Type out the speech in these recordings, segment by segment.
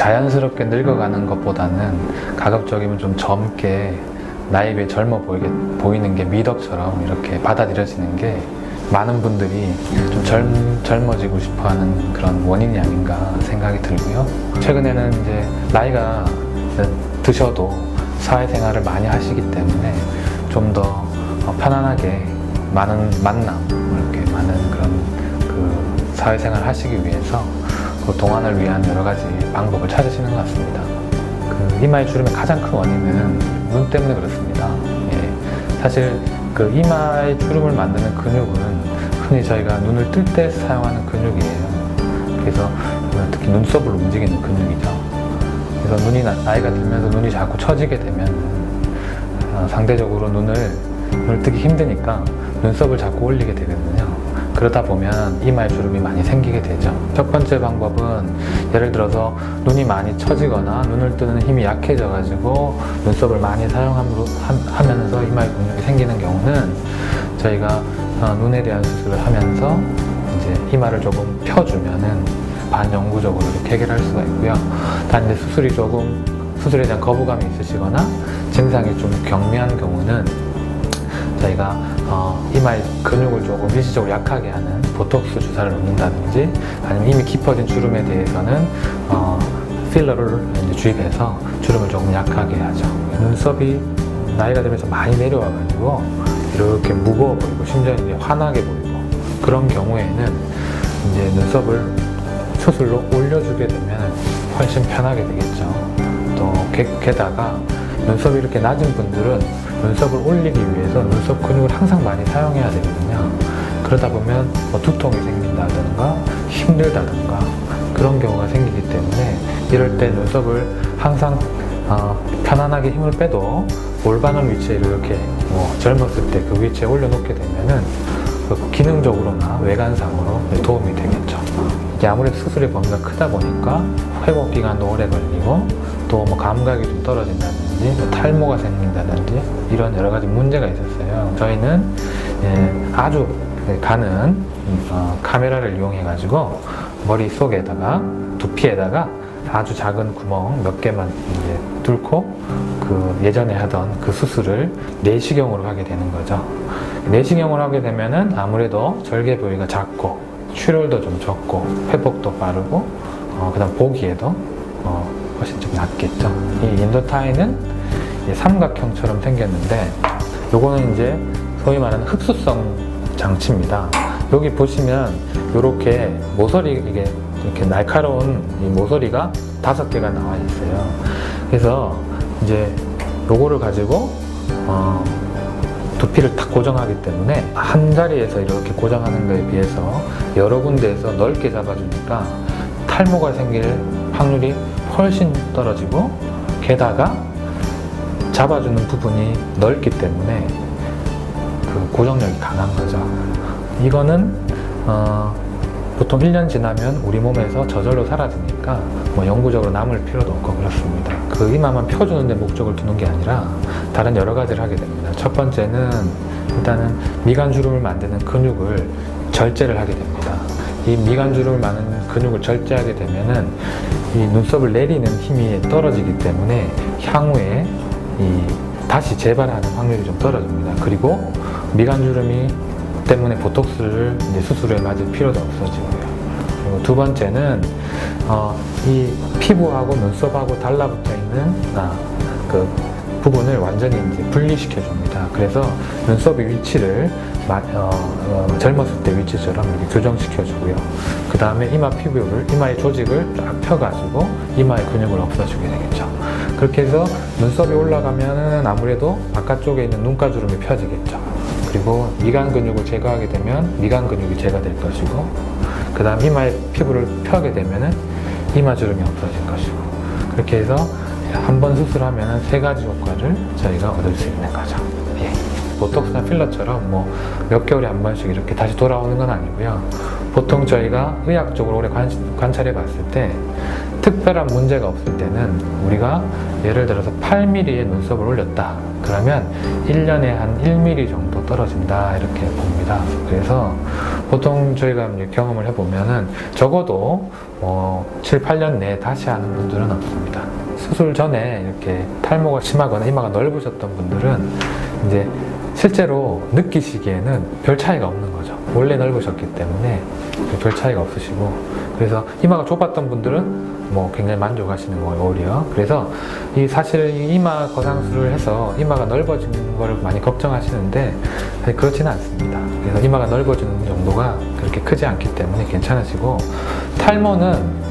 자연스럽게 늙어가는 것보다는 가급적이면 좀 젊게 나이에 비해 젊어 보이는 게 미덕처럼 이렇게 받아들여지는 게 많은 분들이 좀 젊어지고 싶어하는 그런 원인이 아닌가 생각이 들고요. 최근에는 이제 나이가 드셔도 사회생활을 많이 하시기 때문에 좀 더 편안하게 많은 만남, 이렇게 많은 그런 그 사회생활을 하시기 위해서 그 동안을 위한 여러 가지 방법을 찾으시는 것 같습니다. 그 이마의 주름의 가장 큰 원인은 눈 때문에 그렇습니다. 예. 사실 그 이마의 주름을 만드는 근육은 흔히 저희가 눈을 뜰 때 사용하는 근육이에요. 그래서 특히 눈썹을 움직이는 근육이죠. 그래서 눈이 나이가 들면서 눈이 자꾸 처지게 되면 상대적으로 눈을 뜨기 힘드니까 눈썹을 자꾸 올리게 되거든요. 그러다 보면 이마에 주름이 많이 생기게 되죠. 첫 번째 방법은 예를 들어서 눈이 많이 처지거나 눈을 뜨는 힘이 약해져 가지고 눈썹을 많이 사용하면서 이마에 근육이 생기는 경우는 저희가 눈에 대한 수술을 하면서 이제 이마를 조금 펴주면은 반영구적으로 이렇게 해결할 수가 있고요. 단 이제 수술에 대한 거부감이 있으시거나 증상이 좀 경미한 경우는 저희가 이마의 근육을 조금 일시적으로 약하게 하는 보톡스 주사를 놓는다든지 아니면 이미 깊어진 주름에 대해서는 필러를 이제 주입해서 주름을 조금 약하게 하죠. 눈썹이 나이가 들면서 많이 내려와 가지고 이렇게 무거워 보이고 심지어 이제 환하게 보이고 그런 경우에는 이제 눈썹을 수술로 올려주게 되면 훨씬 편하게 되겠죠. 또 게다가 눈썹이 이렇게 낮은 분들은 눈썹을 올리기 위해서 눈썹 근육을 항상 많이 사용해야 되거든요. 그러다 보면 두통이 생긴다든가 힘들다든가 그런 경우가 생기기 때문에 이럴 때 눈썹을 항상 편안하게 힘을 빼도 올바른 위치에 이렇게 젊었을 때 그 위치에 올려놓게 되면은 기능적으로나 외관상으로 도움이 되겠죠. 이게 아무래도 수술의 범위가 크다 보니까 회복 기간도 오래 걸리고 또 감각이 좀 떨어진다든지 탈모가 생긴다든지 이런 여러 가지 문제가 있었어요. 저희는 아주 가는 카메라를 이용해 가지고 머릿속에다가 두피에다가 아주 작은 구멍 몇 개만 이제 뚫고 그 예전에 하던 그 수술을 내시경으로 하게 되는 거죠. 내시경으로 하게 되면은 아무래도 절개 부위가 작고 출혈도 좀 적고 회복도 빠르고 그다음 보기에도 훨씬 좀 낫겠죠. 이 인도타이는 삼각형처럼 생겼는데 요거는 이제 소위 말하는 흡수성 장치입니다. 여기 보시면 이렇게 모서리 이렇게 날카로운 이 모서리가 5개가 나와 있어요. 그래서 이제 요거를 가지고 두피를 딱 고정하기 때문에 한 자리에서 이렇게 고정하는 것에 비해서 여러 군데에서 넓게 잡아주니까 탈모가 생길 확률이 훨씬 떨어지고 게다가 잡아주는 부분이 넓기 때문에 그 고정력이 강한 거죠. 이거는 보통 1년 지나면 우리 몸에서 저절로 사라지니까 영구적으로 남을 필요도 없고 그렇습니다. 그 이마만 펴주는 데 목적을 두는 게 아니라 다른 여러 가지를 하게 됩니다. 첫 번째는 일단은 미간주름을 만드는 근육을 절제를 하게 됩니다. 이 미간주름을 만드는 근육을 절제하게 되면은 이 눈썹을 내리는 힘이 떨어지기 때문에 향후에 다시 재발하는 확률이 좀 떨어집니다. 그리고 미간주름이 때문에 보톡스를 이제 수술에 맞을 필요도 없어지고요. 그리고 두 번째는 이 피부하고 눈썹하고 달라붙어 있는 그 부분을 완전히 이제 분리시켜 줍니다. 그래서 눈썹의 위치를 젊었을 때 위치처럼 이렇게 교정시켜 주고요. 그 다음에 이마의 조직을 쫙 펴가지고 이마의 근육을 없애주게 되겠죠. 그렇게 해서 눈썹이 올라가면은 아무래도 바깥쪽에 있는 눈가주름이 펴지겠죠. 그리고 미간 근육을 제거하게 되면 미간 근육이 제거될 것이고, 그 다음 이마의 피부를 펴게 되면은 이마 주름이 없어질 것이고, 그렇게 해서 한 번 수술하면 3가지 효과를 저희가 얻을 수 있는 거죠. 예. 보톡스나 필러처럼 몇 개월에 한 번씩 이렇게 다시 돌아오는 건 아니고요. 보통 저희가 의학적으로 오래 관찰해 봤을 때 특별한 문제가 없을 때는 우리가 예를 들어서 8mm의 눈썹을 올렸다. 그러면 1년에 한 1mm 정도 떨어진다 이렇게 봅니다. 그래서 보통 저희가 이제 경험을 해보면은 적어도 7, 8년 내에 다시 하는 분들은 없습니다. 수술 전에 이렇게 탈모가 심하거나 이마가 넓으셨던 분들은 이제 실제로 느끼시기에는 별 차이가 없는 거죠. 원래 넓으셨기 때문에 별 차이가 없으시고, 그래서 이마가 좁았던 분들은 굉장히 만족하시는 거예요, 오히려. 그래서 사실 이 이마 거상술을 해서 이마가 넓어진 걸 많이 걱정하시는데 사실 그렇지는 않습니다. 그래서 이마가 넓어지는 정도가 그렇게 크지 않기 때문에 괜찮으시고, 탈모는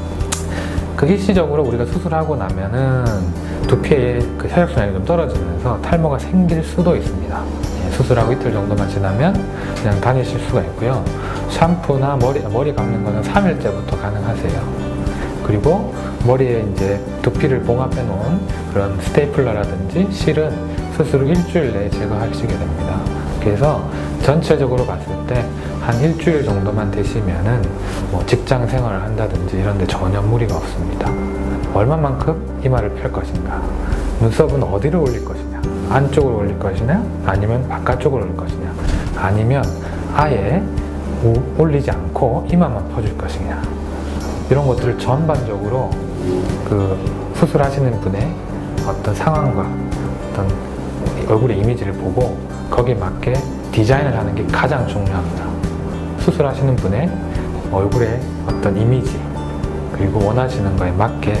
일시적으로 우리가 수술하고 나면은 두피의 그 혈액순환이 좀 떨어지면서 탈모가 생길 수도 있습니다. 수술하고 이틀 정도만 지나면 그냥 다니실 수가 있고요. 샴푸나 머리 감는 거는 3일째부터 가능하세요. 그리고 머리에 이제 두피를 봉합해 놓은 그런 스테이플러라든지 실은 수술 후 일주일 내에 제거하시게 됩니다. 그래서 전체적으로 봤을 때 한 일주일 정도만 되시면은 직장 생활을 한다든지 이런 데 전혀 무리가 없습니다. 얼마만큼 이마를 펼 것인가, 눈썹은 어디를 올릴 것이냐, 안쪽으로 올릴 것이냐, 아니면 바깥쪽으로 올릴 것이냐, 아니면 아예 올리지 않고 이마만 퍼줄 것이냐, 이런 것들을 전반적으로 그 수술하시는 분의 어떤 상황과 어떤 얼굴의 이미지를 보고 거기에 맞게 디자인을 하는 게 가장 중요합니다. 수술하시는 분의 얼굴의 어떤 이미지, 그리고 원하시는 거에 맞게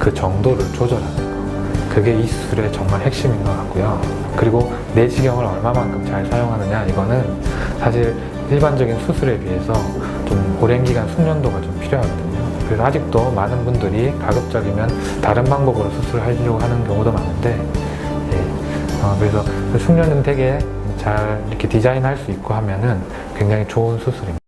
그 정도를 조절하는 거, 그게 이 수술의 정말 핵심인 것 같고요. 그리고 내시경을 얼마만큼 잘 사용하느냐, 이거는 사실 일반적인 수술에 비해서 좀 오랜 기간 숙련도가 좀 필요하거든요. 그래서 아직도 많은 분들이 가급적이면 다른 방법으로 수술하려고 하는 경우도 많은데, 그래서 숙련은 되게 잘 이렇게 디자인할 수 있고 하면은 굉장히 좋은 수술입니다.